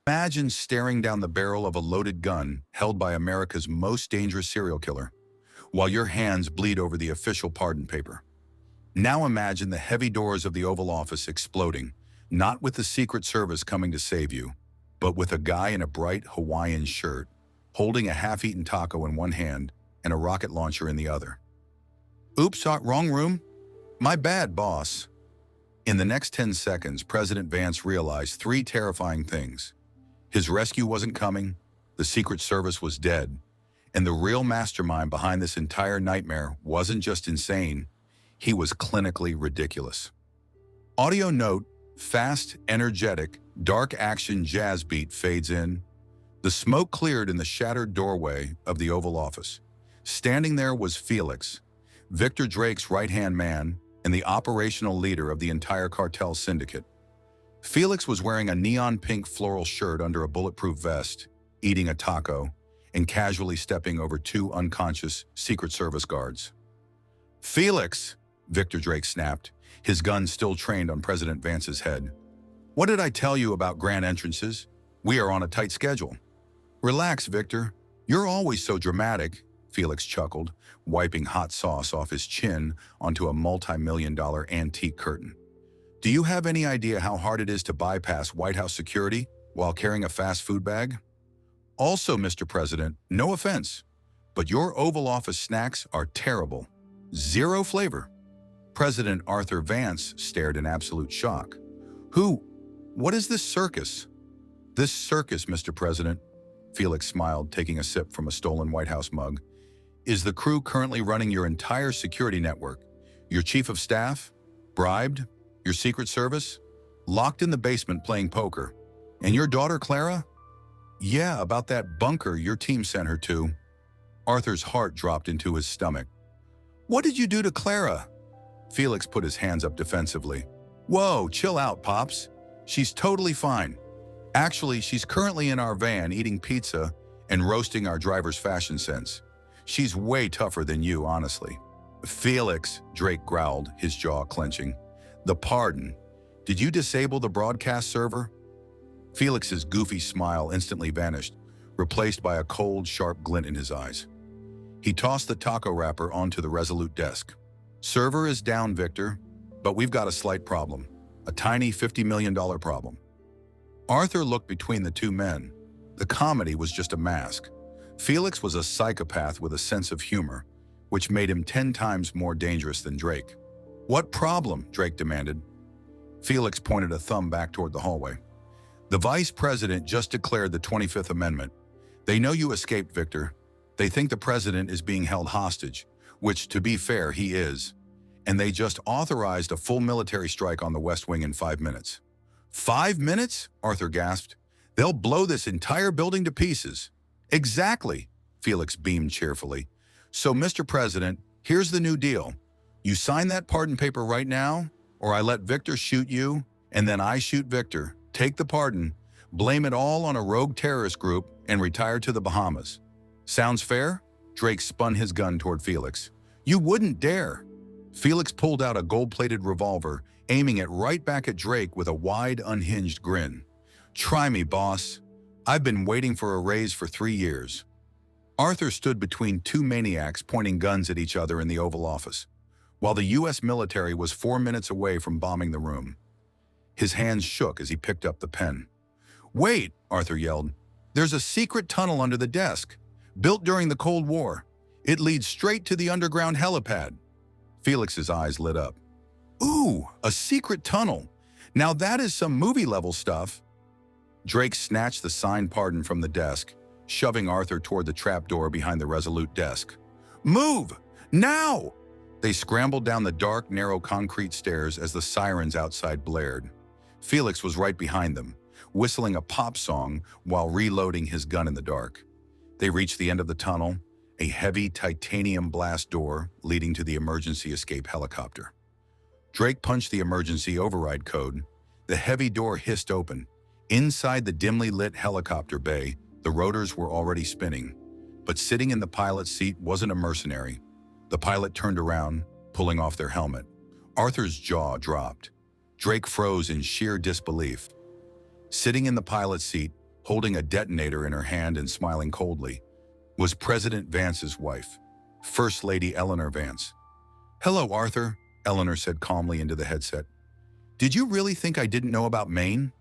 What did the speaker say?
Imagine staring down the barrel of a loaded gun held by America's most dangerous serial killer, while your hands bleed over the official pardon paper. Now imagine the heavy doors of the Oval Office exploding, not with the Secret Service coming to save you, but with a guy in a bright Hawaiian shirt, holding a half-eaten taco in one hand and a rocket launcher in the other. Oops, wrong room? My bad, boss. In the next 10 seconds, President Vance realized three terrifying things. His rescue wasn't coming, the Secret Service was dead, and the real mastermind behind this entire nightmare wasn't just insane, he was clinically ridiculous. Audio note, fast, energetic, dark action jazz beat fades in. The smoke cleared in the shattered doorway of the Oval Office. Standing there was Felix, Victor Drake's right-hand man and the operational leader of the entire cartel syndicate. Felix was wearing a neon pink floral shirt under a bulletproof vest, eating a taco, and casually stepping over two unconscious Secret Service guards. "Felix," Victor Drake snapped, his gun still trained on President Vance's head. "What did I tell you about grand entrances? We are on a tight schedule." "Relax, Victor. You're always so dramatic," Felix chuckled, wiping hot sauce off his chin onto a multi-million-dollar antique curtain. "Do you have any idea how hard it is to bypass White House security while carrying a fast food bag? Also, Mr. President, no offense, but your Oval Office snacks are terrible. Zero flavor." President Arthur Vance stared in absolute shock. What is this circus?" "This circus, Mr. President," Felix smiled, taking a sip from a stolen White House mug, "is the crew currently running your entire security network. Your chief of staff, bribed, your Secret Service, locked in the basement playing poker. And your daughter, Clara? Yeah, about that bunker your team sent her to." Arthur's heart dropped into his stomach. "What did you do to Clara?" Felix put his hands up defensively. "Whoa, chill out, Pops. She's totally fine. Actually, she's currently in our van eating pizza and roasting our driver's fashion sense. She's way tougher than you, honestly." "Felix," Drake growled, his jaw clenching. "The pardon. Did you disable the broadcast server?" Felix's goofy smile instantly vanished, replaced by a cold, sharp glint in his eyes. He tossed the taco wrapper onto the resolute desk. "Server is down, Victor, but we've got a slight problem. A tiny $50 million problem." Arthur looked between the two men. The comedy was just a mask. Felix was a psychopath with a sense of humor, which made him 10 times more dangerous than Drake. "What problem?" Drake demanded. Felix pointed a thumb back toward the hallway. "The Vice President just declared the 25th Amendment. They know you escaped, Victor. They think the President is being held hostage, which, to be fair, he is. And they just authorized a full military strike on the West Wing in 5 minutes." "5 minutes?" Arthur gasped. "They'll blow this entire building to pieces." "Exactly," Felix beamed cheerfully. "So, Mr. President, here's the new deal. You sign that pardon paper right now, or I let Victor shoot you, and then I shoot Victor, take the pardon, blame it all on a rogue terrorist group, and retire to the Bahamas. Sounds fair?" Drake spun his gun toward Felix. "You wouldn't dare." Felix pulled out a gold-plated revolver, aiming it right back at Drake with a wide, unhinged grin. "Try me, boss. I've been waiting for a raise for 3 years." Arthur stood between two maniacs pointing guns at each other in the Oval Office, while the U.S. military was 4 minutes away from bombing the room. His hands shook as he picked up the pen. "Wait," Arthur yelled. "There's a secret tunnel under the desk, built during the Cold War. It leads straight to the underground helipad." Felix's eyes lit up. "Ooh, a secret tunnel. Now that is some movie-level stuff." Drake snatched the signed pardon from the desk, shoving Arthur toward the trapdoor behind the resolute desk. "Move! Now!" They scrambled down the dark, narrow concrete stairs as the sirens outside blared. Felix was right behind them, whistling a pop song while reloading his gun in the dark. They reached the end of the tunnel, a heavy titanium blast door leading to the emergency escape helicopter. Drake punched the emergency override code. The heavy door hissed open. Inside the dimly lit helicopter bay, the rotors were already spinning. But sitting in the pilot's seat wasn't a mercenary. The pilot turned around, pulling off their helmet. Arthur's jaw dropped. Drake froze in sheer disbelief. Sitting in the pilot's seat, holding a detonator in her hand and smiling coldly, was President Vance's wife, First Lady Eleanor Vance. "Hello, Arthur," Eleanor said calmly into the headset. "Did you really think I didn't know about Maine?"